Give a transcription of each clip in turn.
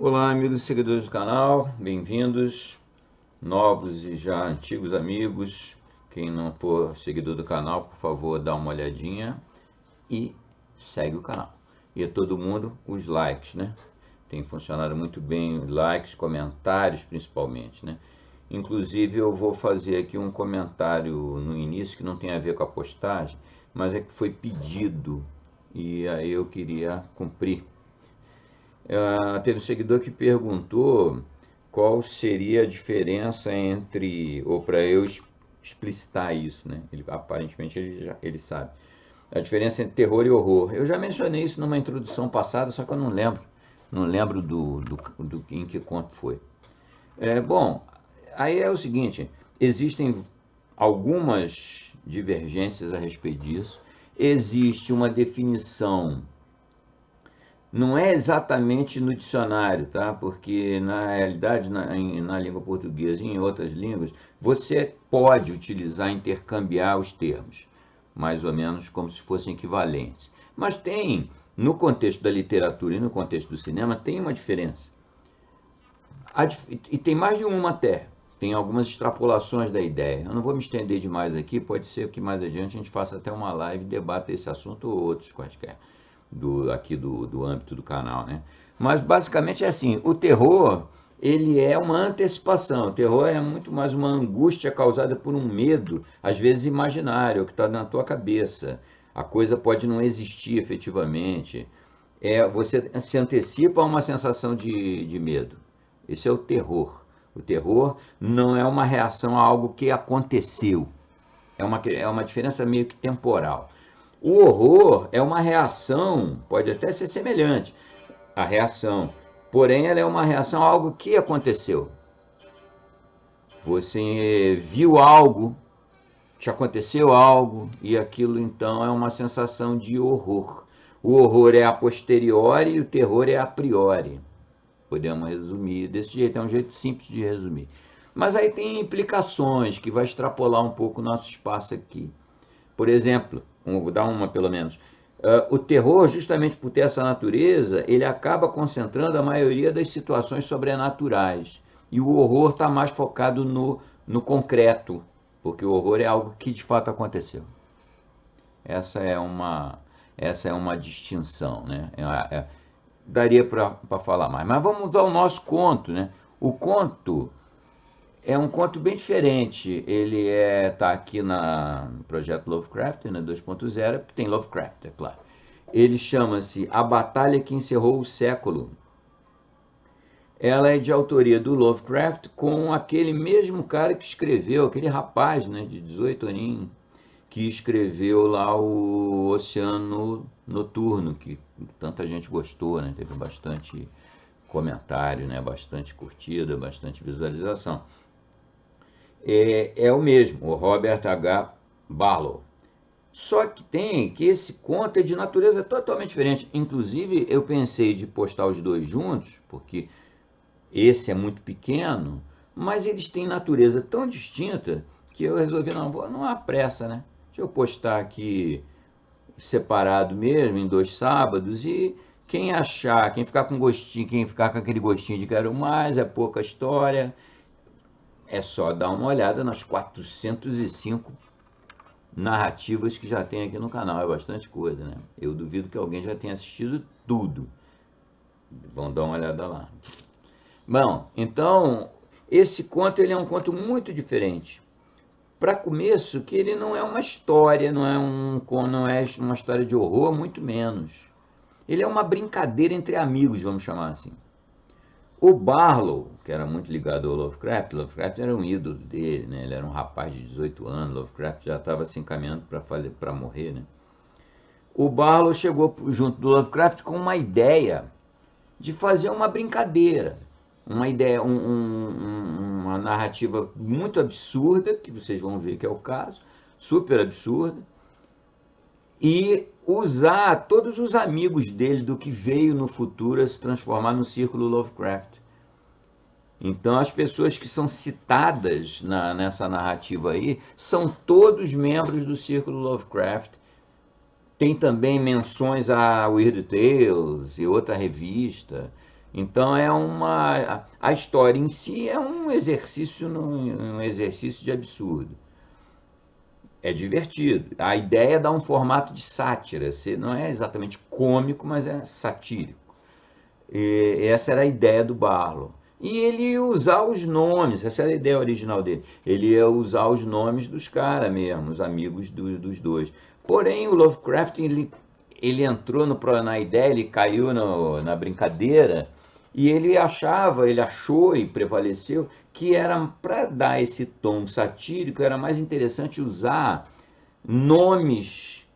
Olá, amigos e seguidores do canal, bem-vindos, novos e já antigos amigos. Quem não for seguidor do canal, por favor, dá uma olhadinha e segue o canal. E a todo mundo, os likes, né? Tem funcionado muito bem, likes, comentários principalmente, né? Inclusive eu vou fazer aqui um comentário no início que não tem a ver com a postagem, mas é que foi pedido e aí eu queria cumprir. Teve um seguidor que perguntou qual seria a diferença entre, ou para eu explicitar isso, né? Aparentemente ele sabe. A diferença entre terror e horror. Eu já mencionei isso numa introdução passada, só que eu não lembro. Não lembro do em que conto foi. Bom, aí é o seguinte, existem algumas divergências a respeito disso. Existe uma definição, não é exatamente no dicionário, tá? Porque na realidade, na língua portuguesa e em outras línguas, você pode utilizar, intercambiar os termos, mais ou menos como se fossem equivalentes. Mas tem, no contexto da literatura e no contexto do cinema, tem uma diferença. E tem mais de uma até. Tem algumas extrapolações da ideia. Eu não vou me estender demais aqui, pode ser que mais adiante a gente faça até uma live e debata esse assunto ou outros quaisquer aqui do âmbito do canal, né? Mas basicamente é assim, o terror, ele é uma antecipação, o terror é muito mais uma angústia causada por um medo, às vezes imaginário, que está na tua cabeça, a coisa pode não existir efetivamente, você se antecipa a uma sensação de medo, esse é o terror. O terror não é uma reação a algo que aconteceu, é uma diferença meio que temporal. O horror é uma reação, pode até ser semelhante à reação, porém ela é uma reação a algo que aconteceu. Você viu algo, te aconteceu algo, e aquilo então é uma sensação de horror. O horror é a posteriori e o terror é a priori. Podemos resumir desse jeito, é um jeito simples de resumir. Mas aí tem implicações que vai extrapolar um pouco o nosso espaço aqui. Por exemplo, vou dar uma pelo menos, o terror, justamente por ter essa natureza, ele acaba concentrando a maioria das situações sobrenaturais. E o horror está mais focado no concreto, porque o horror é algo que de fato aconteceu. Essa é uma distinção, né? Daria para falar mais. Mas vamos ao nosso conto, né? O conto é um conto bem diferente. Ele tá aqui no projeto Lovecraft, né, 2.0, porque tem Lovecraft, é claro. Ele chama-se A Batalha que Encerrou o Século. Ela é de autoria do Lovecraft com aquele mesmo cara que escreveu, aquele rapaz, né, de 18 aninhos, que escreveu lá o Oceano Noturno, que tanta gente gostou, né, teve bastante comentário, né, bastante curtida, bastante visualização. É o mesmo, o Robert H. Barlow. Só que tem que esse conto é de natureza totalmente diferente. Inclusive, eu pensei de postar os dois juntos, porque esse é muito pequeno, mas eles têm natureza tão distinta que eu resolvi, não há pressa, né? Deixa eu postar aqui separado mesmo, em 2 sábados, e quem achar, quem ficar com gostinho, quem ficar com aquele gostinho de quero mais, é pouca história, é só dar uma olhada nas 405 narrativas que já tem aqui no canal. É bastante coisa, né? Eu duvido que alguém já tenha assistido tudo. Vão dar uma olhada lá. Bom, então, esse conto ele é um conto muito diferente. Para começo, que ele não é uma história, não é uma história de horror, muito menos. Ele é uma brincadeira entre amigos, vamos chamar assim. O Barlow, que era muito ligado ao Lovecraft, Lovecraft era um ídolo dele, né? Ele era um rapaz de 18 anos, Lovecraft já estava se encaminhando para morrer, né? O Barlow chegou junto do Lovecraft com uma ideia de fazer uma brincadeira, uma ideia, uma narrativa muito absurda, que vocês vão ver que é o caso, super absurda, e usar todos os amigos dele do que veio no futuro a se transformar no círculo Lovecraft. Então, as pessoas que são citadas nessa narrativa aí são todos membros do Círculo Lovecraft. Tem também menções a Weird Tales e outra revista. Então a história em si é um exercício, um exercício de absurdo. É divertido. A ideia é dar um formato de sátira. Não é exatamente cômico, mas é satírico. E essa era a ideia do Barlow. E ele ia usar os nomes, essa era a ideia original dele. Ele ia usar os nomes dos caras mesmo, os amigos dos dois. Porém, o Lovecraft, ele entrou na ideia, ele caiu na brincadeira, e ele achou e prevaleceu que era, para dar esse tom satírico, era mais interessante usar nomes,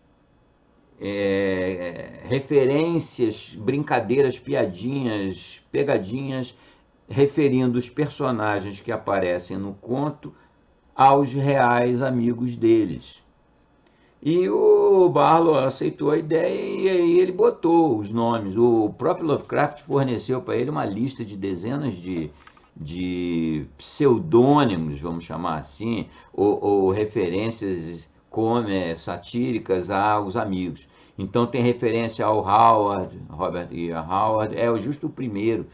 referências, brincadeiras, piadinhas, pegadinhas, referindo os personagens que aparecem no conto aos reais amigos deles. E o Barlow aceitou a ideia e aí ele botou os nomes. O próprio Lovecraft forneceu para ele uma lista de dezenas de pseudônimos, vamos chamar assim, ou referências satíricas aos amigos. Então tem referência ao Howard, Robert E. Howard, é justo o primeiro.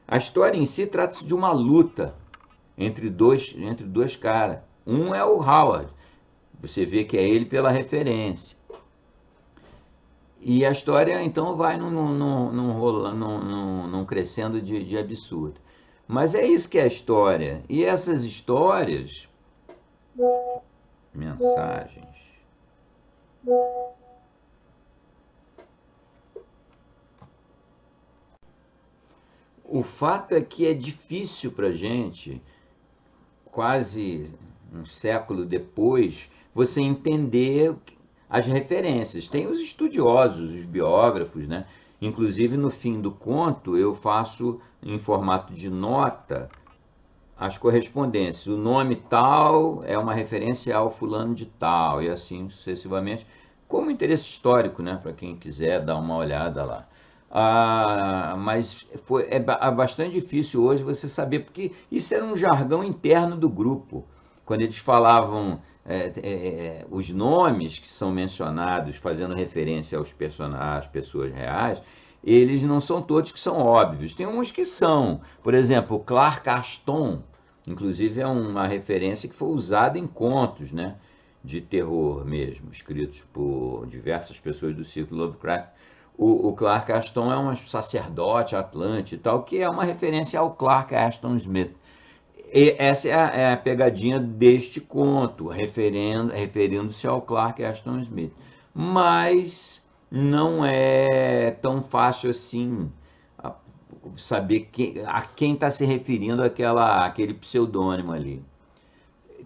A história em si trata-se de uma luta entre dois caras. Um é o Howard, você vê que é ele pela referência. E a história então vai num crescendo de absurdo. Mas é isso que é a história. E essas histórias, mensagens. O fato é que é difícil para a gente, quase um século depois, você entender as referências. Tem os estudiosos, os biógrafos, né? Inclusive no fim do conto eu faço em formato de nota as correspondências. O nome tal é uma referência ao fulano de tal e assim sucessivamente, como interesse histórico, né? Para quem quiser dar uma olhada lá. Mas é bastante difícil hoje você saber, porque isso era um jargão interno do grupo. Quando eles falavam os nomes que são mencionados fazendo referência aos às pessoas reais, eles não são todos que são óbvios. Tem uns que são. Por exemplo, Clark Ashton, inclusive é uma referência que foi usada em contos, né, de terror mesmo, escritos por diversas pessoas do círculo Lovecraft. O Clark Ashton é um sacerdote atlante e tal, que é uma referência ao Clark Ashton Smith. E essa é a pegadinha deste conto, referindo-se ao Clark Ashton Smith. Mas não é tão fácil assim saber a quem está se referindo aquele pseudônimo ali.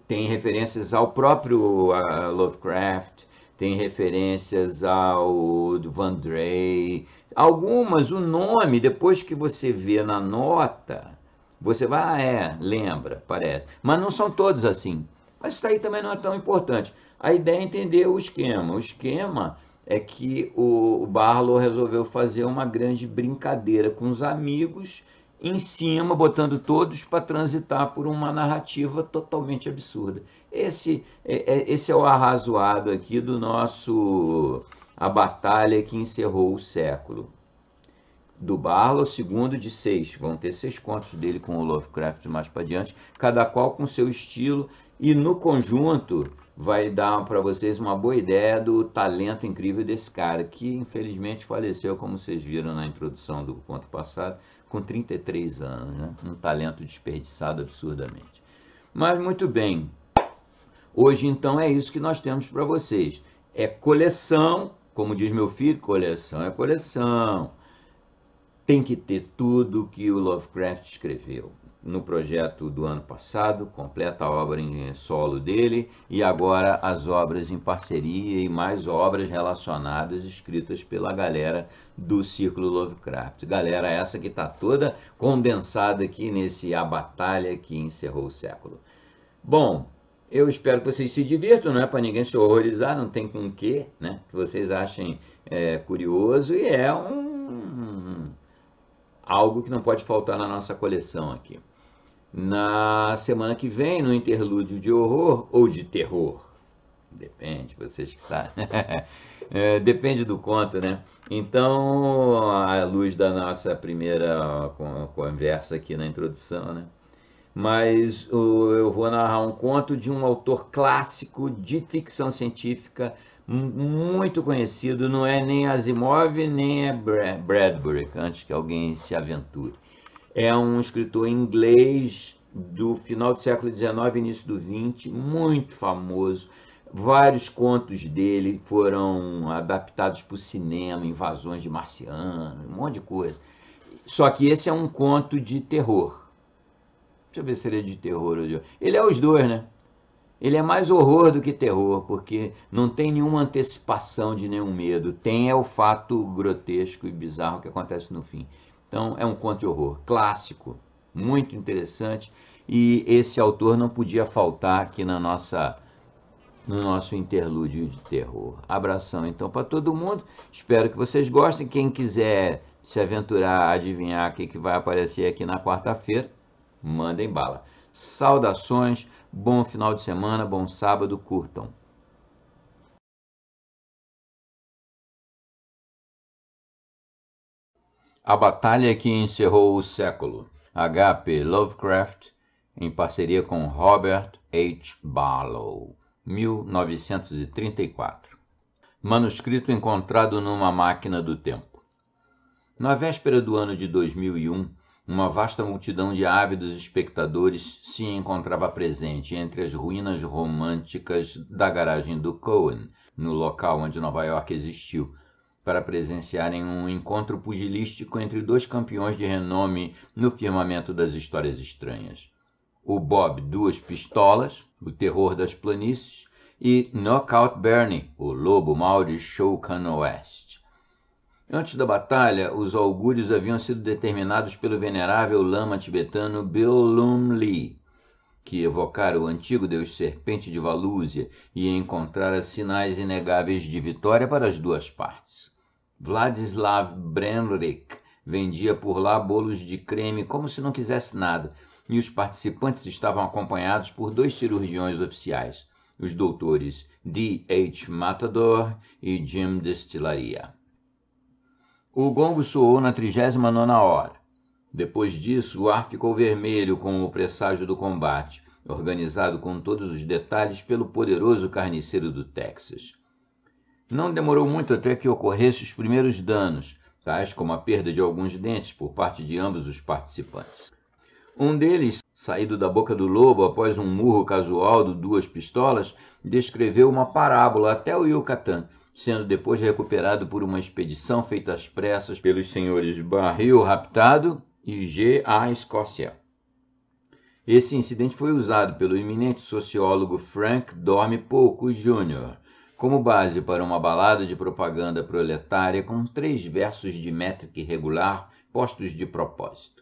Tem referências ao próprio Lovecraft, tem referências ao Van Dray, algumas, o nome, depois que você vê na nota, você vai, lembra, parece. Mas não são todos assim. Mas isso aí também não é tão importante. A ideia é entender o esquema. O esquema é que o Barlow resolveu fazer uma grande brincadeira com os amigos, em cima, botando todos para transitar por uma narrativa totalmente absurda. Esse é o arrazoado aqui do nosso A Batalha que Encerrou o Século. Do Barlow, segundo de 6. Vão ter 6 contos dele com o Lovecraft mais para diante, cada qual com seu estilo, e no conjunto vai dar para vocês uma boa ideia do talento incrível desse cara, que infelizmente faleceu, como vocês viram na introdução do conto passado, com 33 anos, né? Um talento desperdiçado absurdamente. Mas muito bem, hoje então é isso que nós temos para vocês. É coleção, como diz meu filho, coleção é coleção. Tem que ter tudo que o Lovecraft escreveu. No projeto do ano passado, completa a obra em solo dele, e agora as obras em parceria e mais obras relacionadas escritas pela galera do Círculo Lovecraft. Galera essa que está toda condensada aqui nesse A Batalha que Encerrou o Século. Bom, eu espero que vocês se divirtam, não é para ninguém se horrorizar, não tem com o quê, né? Que vocês achem curioso, e é algo que não pode faltar na nossa coleção aqui. Na semana que vem, no interlúdio de horror ou de terror, depende, vocês que sabem, Depende do conto, né? Então, à luz da nossa primeira conversa aqui na introdução, né? Mas eu vou narrar um conto de um autor clássico de ficção científica muito conhecido, não é nem Asimov nem é Bradbury, antes que alguém se aventure. É um escritor inglês do final do século XIX, início do XX, muito famoso. Vários contos dele foram adaptados para o cinema, invasões de marcianos, um monte de coisa. Só que esse é um conto de terror. Deixa eu ver se ele é de terror ou de... Ele é os dois, né? Ele é mais horror do que terror, porque não tem nenhuma antecipação de nenhum medo. Tem o fato grotesco e bizarro que acontece no fim. Então é um conto de horror clássico, muito interessante. E esse autor não podia faltar aqui no nosso interlúdio de terror. Abração então para todo mundo. Espero que vocês gostem. Quem quiser se aventurar a adivinhar o que vai aparecer aqui na quarta-feira, mandem bala. Saudações, bom final de semana, bom sábado, curtam. A Batalha que Encerrou o Século, H.P. Lovecraft, em parceria com Robert H. Barlow, 1934. Manuscrito encontrado numa máquina do tempo. Na véspera do ano de 2001, uma vasta multidão de ávidos espectadores se encontrava presente entre as ruínas românticas da garagem do Cohen, no local onde Nova York existiu, para presenciarem um encontro pugilístico entre dois campeões de renome no firmamento das histórias estranhas. O Bob Duas Pistolas, o terror das planícies, e Knockout Bernie, o lobo mau de Shoukan West. Antes da batalha, os augúrios haviam sido determinados pelo venerável lama tibetano Bilum Lee, que evocara o antigo deus serpente de Valúzia e encontrara sinais inegáveis de vitória para as duas partes. Vladislav Brenrick vendia por lá bolos de creme como se não quisesse nada, e os participantes estavam acompanhados por dois cirurgiões oficiais, os doutores D. H. Matador e Jim Destilaria. O gongo soou na 39ª hora. Depois disso, o ar ficou vermelho com o presságio do combate, organizado com todos os detalhes pelo poderoso carniceiro do Texas. Não demorou muito até que ocorressem os primeiros danos, tais como a perda de alguns dentes por parte de ambos os participantes. Um deles, saído da boca do lobo após um murro casual do Duas Pistolas, descreveu uma parábola até o Yucatán, sendo depois recuperado por uma expedição feita às pressas pelos senhores Barril Raptado e G. A. Escócia. Esse incidente foi usado pelo eminente sociólogo Frank Dorme Pouco Jr. como base para uma balada de propaganda proletária com 3 versos de métrica irregular postos de propósito.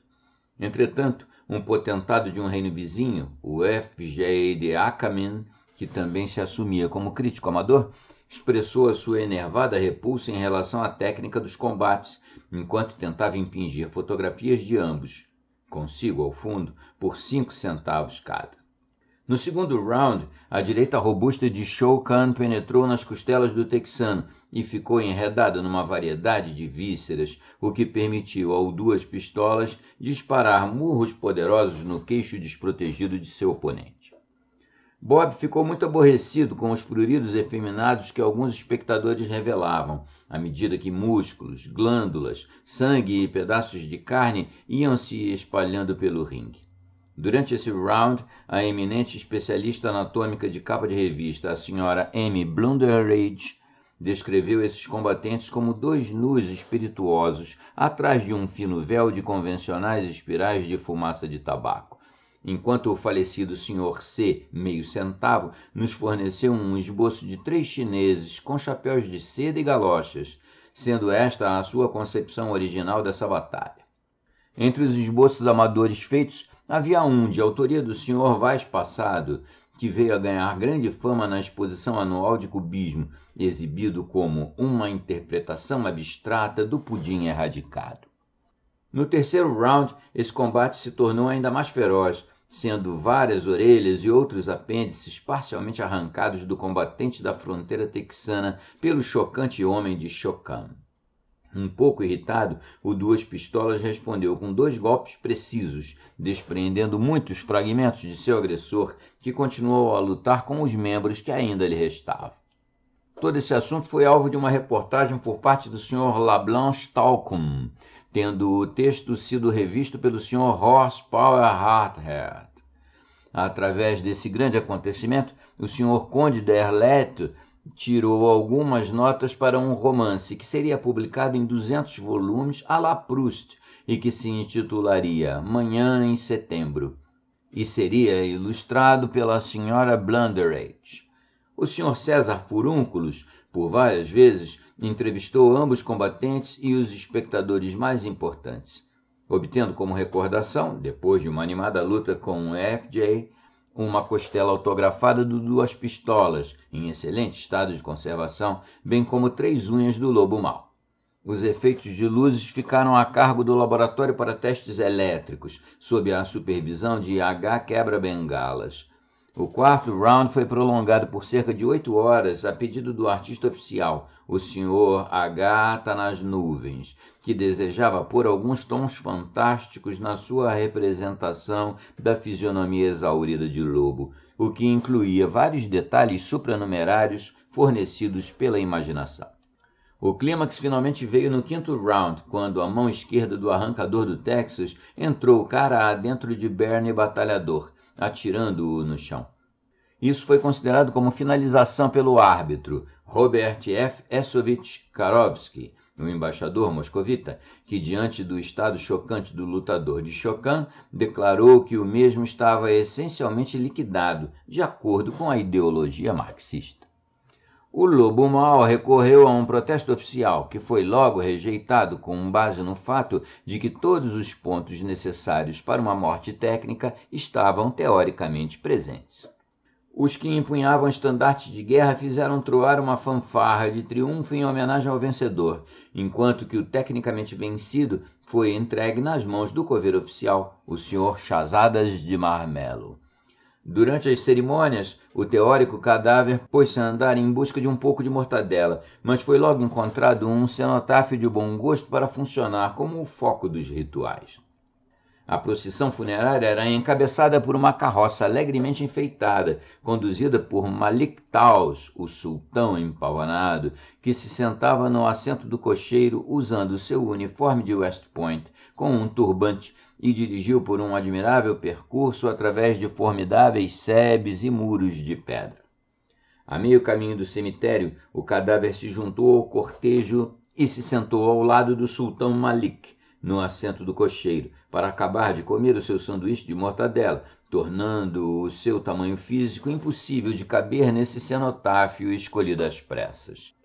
Entretanto, um potentado de um reino vizinho, o F.J. de Acamin, que também se assumia como crítico amador, expressou a sua enervada repulsa em relação à técnica dos combates, enquanto tentava impingir fotografias de ambos, consigo ao fundo, por 5 centavos cada. No segundo round, a direita robusta de Shoukan penetrou nas costelas do texano e ficou enredado numa variedade de vísceras, o que permitiu ao Duas Pistolas disparar murros poderosos no queixo desprotegido de seu oponente. Bob ficou muito aborrecido com os pruridos efeminados que alguns espectadores revelavam, à medida que músculos, glândulas, sangue e pedaços de carne iam se espalhando pelo ringue. Durante esse round, a eminente especialista anatômica de capa de revista, a senhora Amy Blunderidge, descreveu esses combatentes como 2 nus espirituosos atrás de um fino véu de convencionais espirais de fumaça de tabaco, enquanto o falecido Sr. C. Meio Centavo nos forneceu um esboço de 3 chineses com chapéus de seda e galochas, sendo esta a sua concepção original dessa batalha. Entre os esboços amadores feitos, havia um de autoria do Sr. Vaz Passado, que veio a ganhar grande fama na exposição anual de cubismo, exibido como uma interpretação abstrata do pudim erradicado. No terceiro round, esse combate se tornou ainda mais feroz, sendo várias orelhas e outros apêndices parcialmente arrancados do combatente da fronteira texana pelo chocante homem de Chocam. Um pouco irritado, o Duas Pistolas respondeu com 2 golpes precisos, despreendendo muitos fragmentos de seu agressor, que continuou a lutar com os membros que ainda lhe restavam. Todo esse assunto foi alvo de uma reportagem por parte do Sr. LaBlanche Talcum, tendo o texto sido revisto pelo Sr. Horst Power Harthead. Através desse grande acontecimento, o Sr. Conde d'Erlette tirou algumas notas para um romance que seria publicado em 200 volumes à la Proust e que se intitularia Manhã em Setembro, e seria ilustrado pela Sra. Blanderage. O Sr. César Furúnculos, por várias vezes, entrevistou ambos combatentes e os espectadores mais importantes, obtendo como recordação, depois de uma animada luta com o F.J., uma costela autografada do Duas Pistolas, em excelente estado de conservação, bem como 3 unhas do Lobo Mau. Os efeitos de luzes ficaram a cargo do Laboratório para Testes Elétricos, sob a supervisão de H. Quebra-Bengalas. O 4º round foi prolongado por cerca de 8 horas a pedido do artista oficial, o Sr. H. Tá nas Nuvens, que desejava pôr alguns tons fantásticos na sua representação da fisionomia exaurida de Lobo, o que incluía vários detalhes supranumerários fornecidos pela imaginação. O clímax finalmente veio no 5º round, quando a mão esquerda do arrancador do Texas entrou cara adentro de Bernie Batalhador, atirando-o no chão. Isso foi considerado como finalização pelo árbitro, Robert F. Esovich Karovsky, o embaixador moscovita, que, diante do estado chocante do lutador de Chocam, declarou que o mesmo estava essencialmente liquidado, de acordo com a ideologia marxista. O Lobo Mau recorreu a um protesto oficial, que foi logo rejeitado com base no fato de que todos os pontos necessários para uma morte técnica estavam teoricamente presentes. Os que empunhavam estandartes de guerra fizeram troar uma fanfarra de triunfo em homenagem ao vencedor, enquanto que o tecnicamente vencido foi entregue nas mãos do coveiro oficial, o Sr. Chazadas de Marmelo. Durante as cerimônias, o teórico cadáver pôs-se a andar em busca de um pouco de mortadela, mas foi logo encontrado um cenotáfio de bom gosto para funcionar como o foco dos rituais. A procissão funerária era encabeçada por uma carroça alegremente enfeitada, conduzida por Malik Taus, o sultão empavonado, que se sentava no assento do cocheiro usando seu uniforme de West Point, com um turbante, e dirigiu por um admirável percurso através de formidáveis sebes e muros de pedra. A meio caminho do cemitério, o cadáver se juntou ao cortejo e se sentou ao lado do sultão Malik, no assento do cocheiro, para acabar de comer o seu sanduíche de mortadela, tornando o seu tamanho físico impossível de caber nesse cenotáfio escolhido às pressas.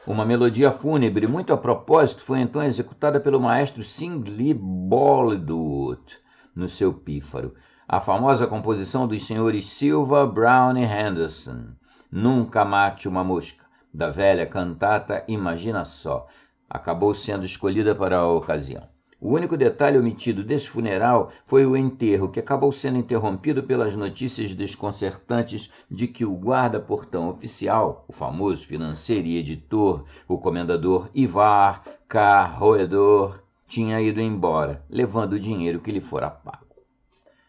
Uma melodia fúnebre muito a propósito foi então executada pelo maestro Singly Bollywood no seu pífaro, a famosa composição dos senhores Silva, Brown e Henderson, Nunca Mate uma Mosca, da velha cantata Imagina Só, acabou sendo escolhida para a ocasião. O único detalhe omitido desse funeral foi o enterro, que acabou sendo interrompido pelas notícias desconcertantes de que o guarda-portão oficial, o famoso financeiro e editor, o comendador Ivar K. Roedor, tinha ido embora, levando o dinheiro que lhe fora pago.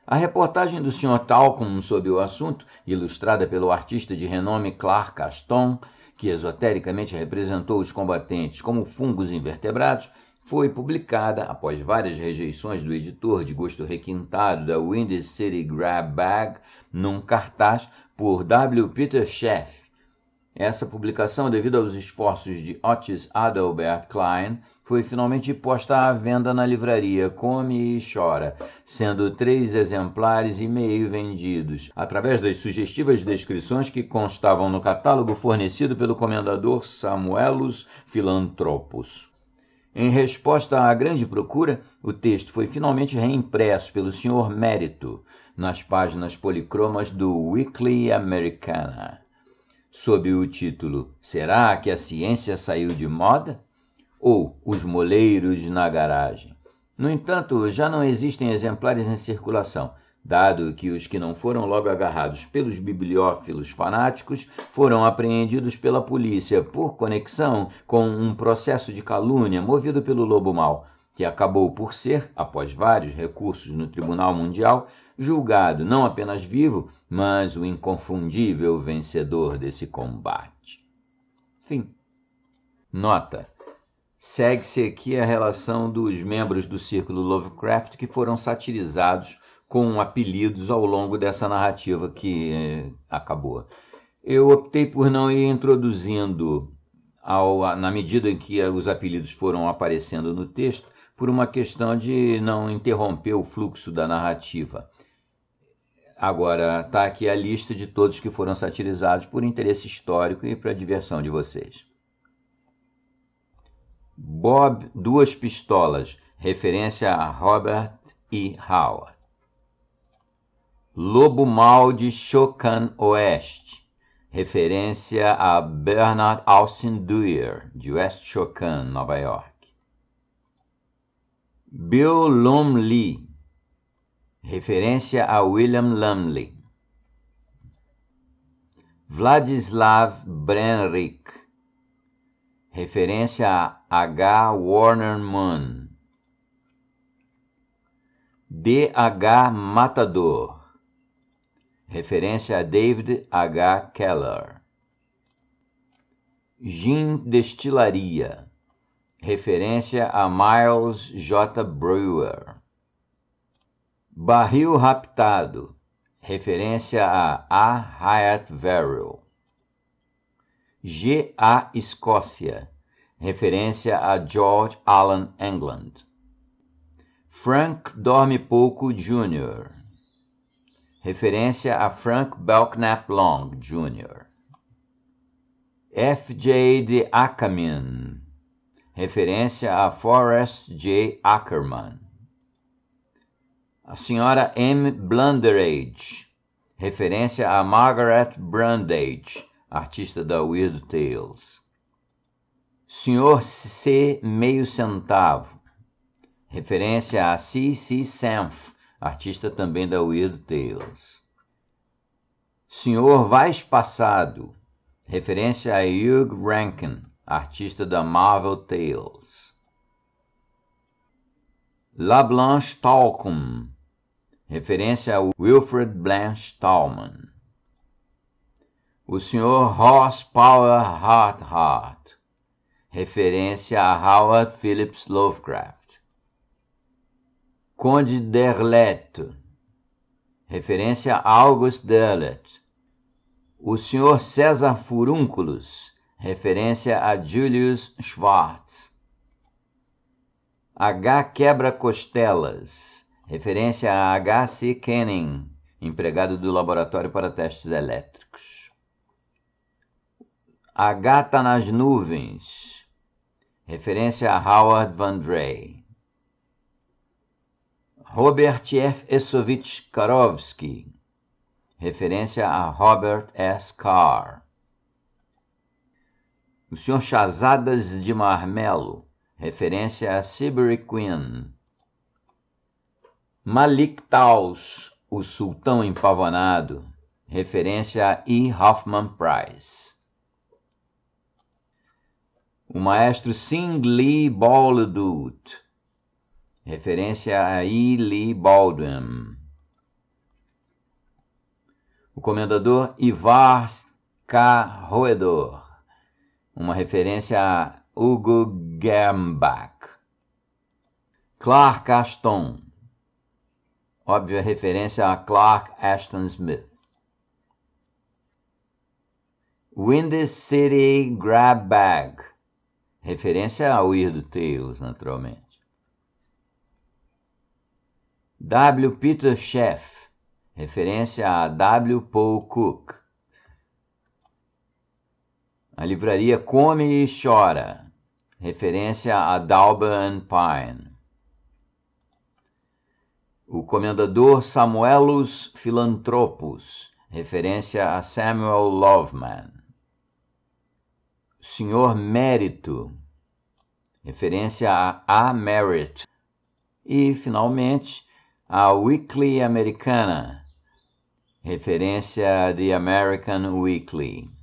A reportagem do Sr. Talcum sobre o assunto, ilustrada pelo artista de renome Clark Ashton, que esotericamente representou os combatentes como fungos invertebrados, foi publicada, após várias rejeições do editor de gosto requintado da Windy City Grab Bag, num cartaz por W. Peter Schaff. Essa publicação, devido aos esforços de Otis Adelbert Klein, foi finalmente posta à venda na livraria Come e Chora, sendo 3 exemplares e meio vendidos, através das sugestivas descrições que constavam no catálogo fornecido pelo comendador Samuelus Philanthropos. Em resposta à grande procura, o texto foi finalmente reimpresso pelo Sr. Mérito nas páginas policromas do Weekly Americana, sob o título Será que a ciência saiu de moda? Ou Os Moleiros na Garagem. No entanto, já não existem exemplares em circulação, dado que os que não foram logo agarrados pelos bibliófilos fanáticos foram apreendidos pela polícia por conexão com um processo de calúnia movido pelo Lobo Mau, que acabou por ser, após vários recursos no Tribunal Mundial, julgado não apenas vivo, mas o inconfundível vencedor desse combate. Fim. Nota. Segue-se aqui a relação dos membros do Círculo Lovecraft que foram satirizados com apelidos ao longo dessa narrativa que acabou. Eu optei por não ir introduzindo, na medida em que os apelidos foram aparecendo no texto, por uma questão de não interromper o fluxo da narrativa. Agora, está aqui a lista de todos que foram satirizados por interesse histórico e para a diversão de vocês. Bob Duas Pistolas, referência a Robert E. Howard. Lobo Mau de Shokan Oeste, referência a Bernard Austin Dwyer, de West Shokan, Nova York. Bill Lumley, referência a William Lumley. Vladislav Brenrick, referência a H. Warner Munn. D.H. Matador, referência a David H. Keller. Gin Destilaria, referência a Miles J. Brewer. Barril Raptado, referência a Hyatt Verrill. G.A. Escócia, referência a George Allen England. Frank Dorme Pouco Jr., referência a Frank Belknap Long Jr. F.J. de Ackerman, referência a Forrest J. Ackerman. A Sra. M. Blunderage, referência a Margaret Brundage, artista da Weird Tales. Sr. C. Meio Centavo, referência a C.C. Senf, artista também da Weird Tales. Sr. Vaz Passado, referência a Hugh Rankin, artista da Marvel Tales. La Blanche Talcum, referência a Wilfred Blanche Tallman. O Sr. Hoss Power Harthart, referência a Howard Phillips Lovecraft. Conde Derlet, referência a August Derlet. O Sr. César Furúnculos, referência a Julius Schwartz. H. Quebra-Costelas, referência a H. C. Kenning, empregado do Laboratório para Testes Elétricos. A Gata nas Nuvens, referência a Howard Van Drey. Robert F. Esovich Karofsky, referência a Robert S. Carr. O Sr. Chazadas de Marmelo, referência a Seabury Quinn. Malik Taus, o Sultão Empavonado, referência a E. Hoffman Price. O maestro Sing Lee Baldud, referência a E. Lee Baldwin. O comendador Ivar K. Roedor, uma referência a Hugo Germbach. Clark Ashton, óbvia referência a Clark Ashton Smith. Windy City Grab Bag, referência a Weird Tales, naturalmente. W. Peter Sheff, referência a W. Paul Cook. A livraria Come e Chora, referência a Dauber and Pine. O comendador Samuelus Philanthropus, referência a Samuel Loveman. Senhor Mérito, referência a Merit. E, finalmente, A Weekly Americana, referência a The American Weekly.